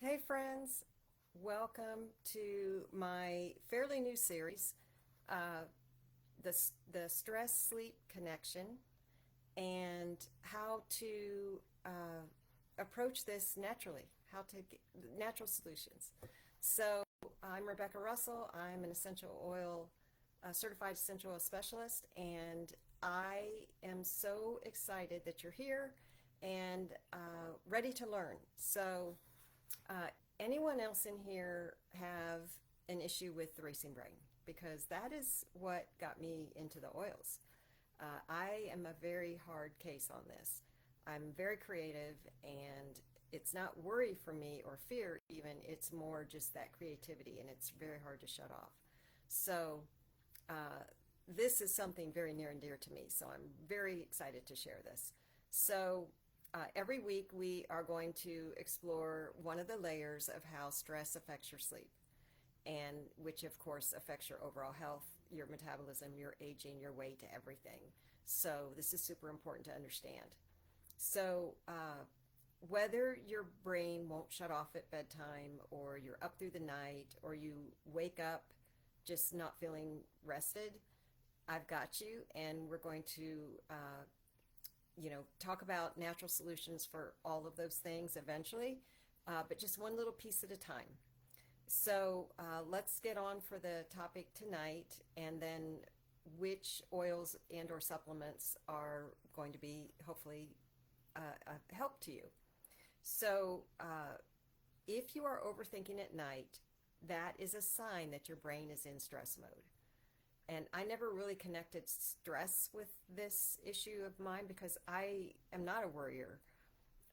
Hey friends, welcome to my fairly new series, uh, the stress sleep connection and how to approach this naturally, how to get natural solutions. So I'm Rebecca Russell. I'm an essential oil certified essential oil specialist, and I am so excited that you're here and ready to learn. So uh, anyone else in here have an issue with the racing brain? Because that is what got me into the oils. I am a very hard case on this. I'm very creative, and it's not worry for me or fear, even. It's more just that creativity, and it's very hard to shut off. So, uh, this is something very near and dear to me. So, I'm very excited to share this. So, every week we are going to explore one of the layers of how stress affects your sleep, and which of course affects your overall health, your metabolism, your aging, your weight, everything. So this is super important to understand. So whether your brain won't shut off at bedtime, or you're up through the night, or you wake up just not feeling rested, I've got you, and we're going to talk about natural solutions for all of those things eventually, but just one little piece at a time. So let's get on for the topic tonight, and then which oils and or supplements are going to be hopefully a help to you. So if you are overthinking at night, that is a sign that your brain is in stress mode. And I never really connected stress with this issue of mine because I am not a worrier.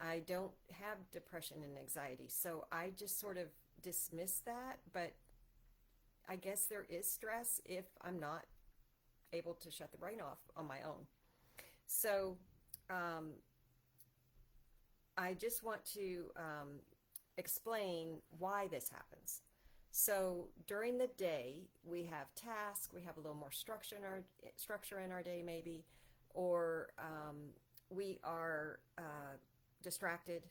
I don't have depression and anxiety. So I just sort of dismiss that. But I guess there is stress if I'm not able to shut the brain off on my own. So um, I just want to explain why this happens. So during the day, we have tasks, we have a little more structure in our day, maybe, or we are distracted,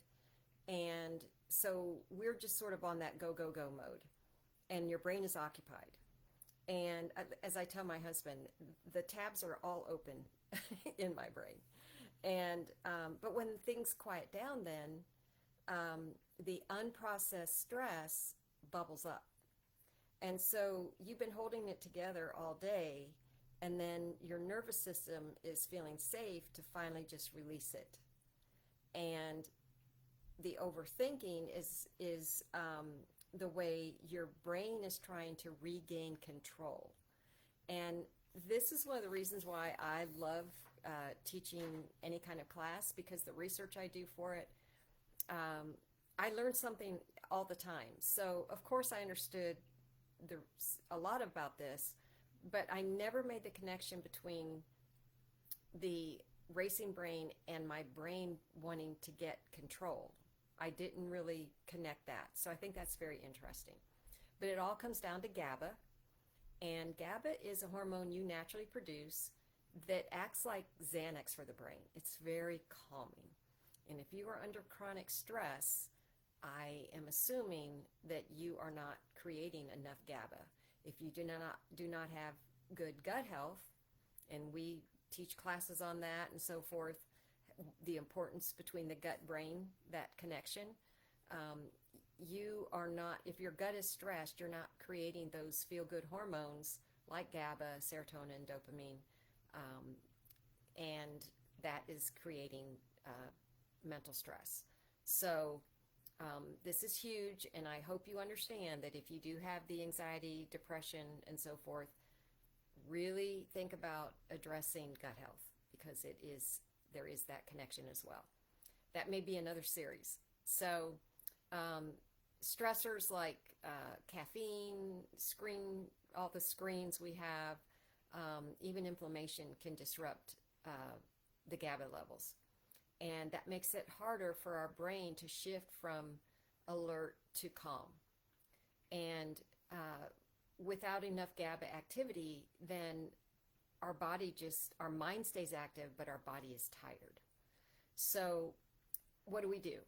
and so we're just sort of on that go go go mode, and your brain is occupied. And as I tell my husband, the tabs are all open in my brain. And but when things quiet down, then the unprocessed stress bubbles up. And so you've been holding it together all day, and then your nervous system is feeling safe to finally just release it. And the overthinking is the way your brain is trying to regain control. And this is one of the reasons why I love teaching any kind of class, because the research I do for it, um, I learn something all the time. So of course I understood the, a lot about this, but I never made the connection between the racing brain and my brain wanting to get control. I didn't really connect that. So I think that's very interesting. But it all comes down to GABA. And GABA is a hormone you naturally produce that acts like Xanax for the brain. It's very calming. And if you are under chronic stress, I am assuming that you are not creating enough GABA. If you do not have good gut health, and we teach classes on that and so forth, the importance between the gut brain, that connection. Um, you are not, if your gut is stressed, you're not creating those feel good hormones like GABA, serotonin, dopamine, um, and that is creating mental stress. So, this is huge, and I hope you understand that if you do have the anxiety, depression, and so forth, really think about addressing gut health, because there is that connection as well. That may be another series. So, stressors like caffeine, all the screens we have, even inflammation can disrupt the GABA levels. And that makes it harder for our brain to shift from alert to calm. And without enough GABA activity, then our mind stays active, but our body is tired. So what do?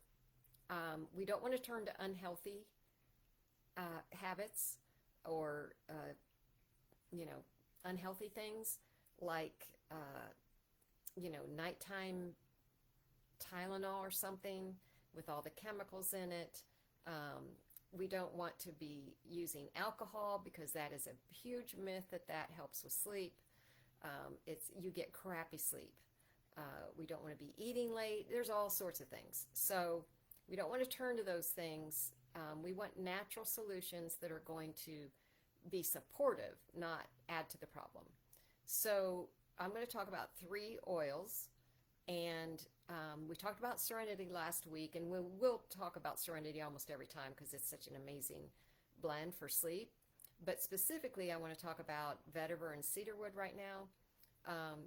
We don't want to turn to unhealthy habits or, unhealthy things like, nighttime Tylenol or something with all the chemicals in it. Um, we don't want to be using alcohol because that is a huge myth that helps with sleep. It's you get crappy sleep. We don't want to be eating late. There's all sorts of things. So we don't want to turn to those things. We want natural solutions that are going to be supportive, not add to the problem. So I'm going to talk about 3 oils. And we talked about Serenity last week, and we'll talk about Serenity almost every time because it's such an amazing blend for sleep. But specifically, I want to talk about vetiver and cedarwood right now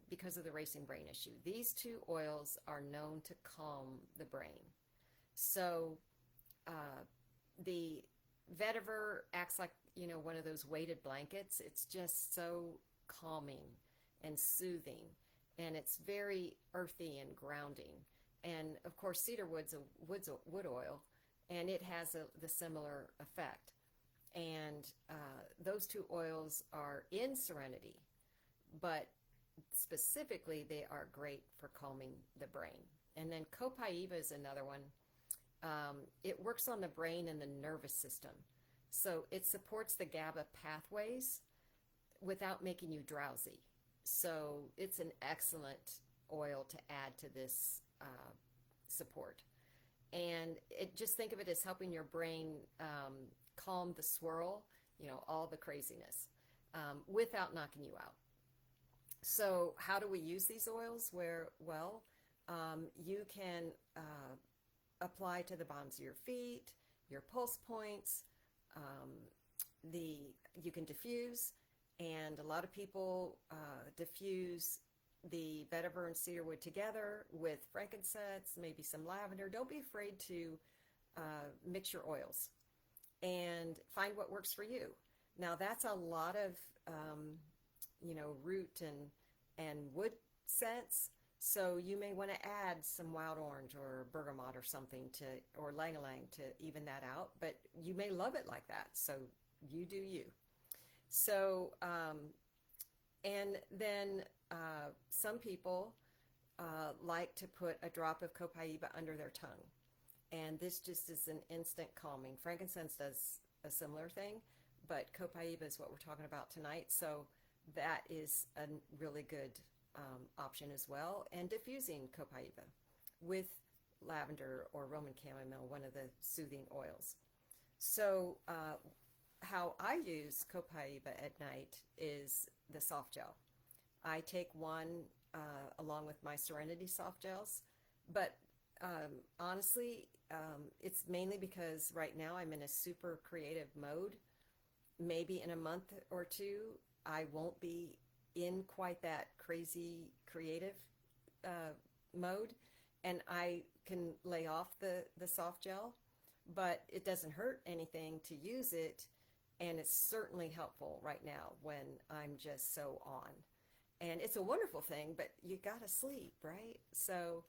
because of the racing brain issue. These 2 oils are known to calm the brain. So uh, the vetiver acts like, one of those weighted blankets. It's just so calming and soothing, and it's very earthy and grounding. And of course, cedarwood's a wood oil, and it has the similar effect. And those 2 oils are in Serenity, but specifically they are great for calming the brain. And then copaiba is another one. It works on the brain and the nervous system. So it supports the GABA pathways without making you drowsy. So it's an excellent oil to add to this support. And just think of it as helping your brain calm the swirl, all the craziness, without knocking you out. So how do we use these oils? You can apply to the bottoms of your feet, your pulse points. Um, you can diffuse, and a lot of people diffuse the vetiver and cedarwood together with frankincense, maybe some lavender. Don't be afraid to mix your oils and find what works for you. Now that's a lot of root and wood scents. So you may want to add some wild orange or bergamot or something or lang ylang to even that out. But you may love it like that. So you do you. So and then some people like to put a drop of copaiba under their tongue. And this just is an instant calming. Frankincense does a similar thing, but copaiba is what we're talking about tonight. So that is a really good option as well. And diffusing copaiba with lavender or Roman chamomile, one of the soothing oils. So how I use copaiba at night is the soft gel. I take one along with my Serenity soft gels, but honestly, it's mainly because right now I'm in a super creative mode. Maybe in a month or two, I won't be in quite that crazy creative mode, and I can lay off the soft gel, but it doesn't hurt anything to use it, and it's certainly helpful right now when I'm just so on. And it's a wonderful thing, but you gotta sleep, right? So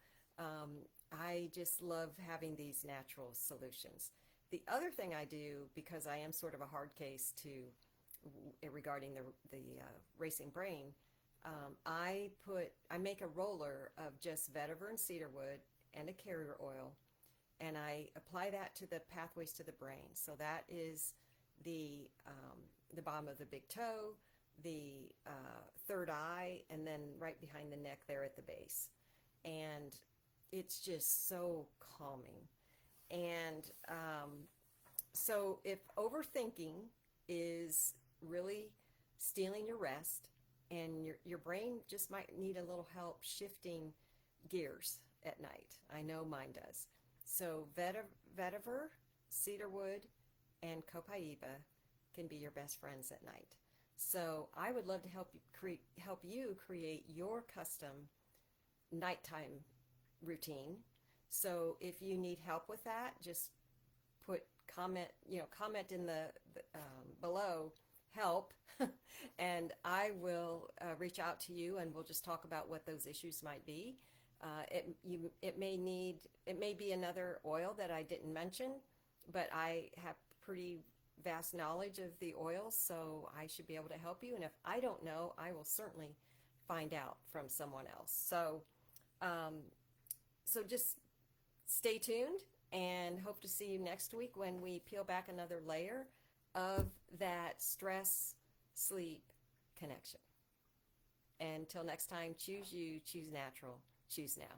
I just love having these natural solutions. The other thing I do, because I am sort of a hard case regarding the racing brain, I make a roller of just vetiver and cedarwood and a carrier oil, and I apply that to the pathways to the brain. So that is the bottom of the big toe, the third eye, and then right behind the neck there at the base. And it's just so calming. And so if overthinking is really stealing your rest, and your brain just might need a little help shifting gears at night. I know mine does. So vetiver, cedarwood, and copaiba can be your best friends at night. So I would love to help you create your custom nighttime routine. So if you need help with that, just comment in the below help, and I will reach out to you, and we'll just talk about what those issues might be. It may be another oil that I didn't mention, but I have pretty vast knowledge of the oils, so I should be able to help you. And if I don't know, I will certainly find out from someone else. Um, so just stay tuned and hope to see you next week when we peel back another layer of that stress sleep connection. And until next time, choose you, choose natural, choose now.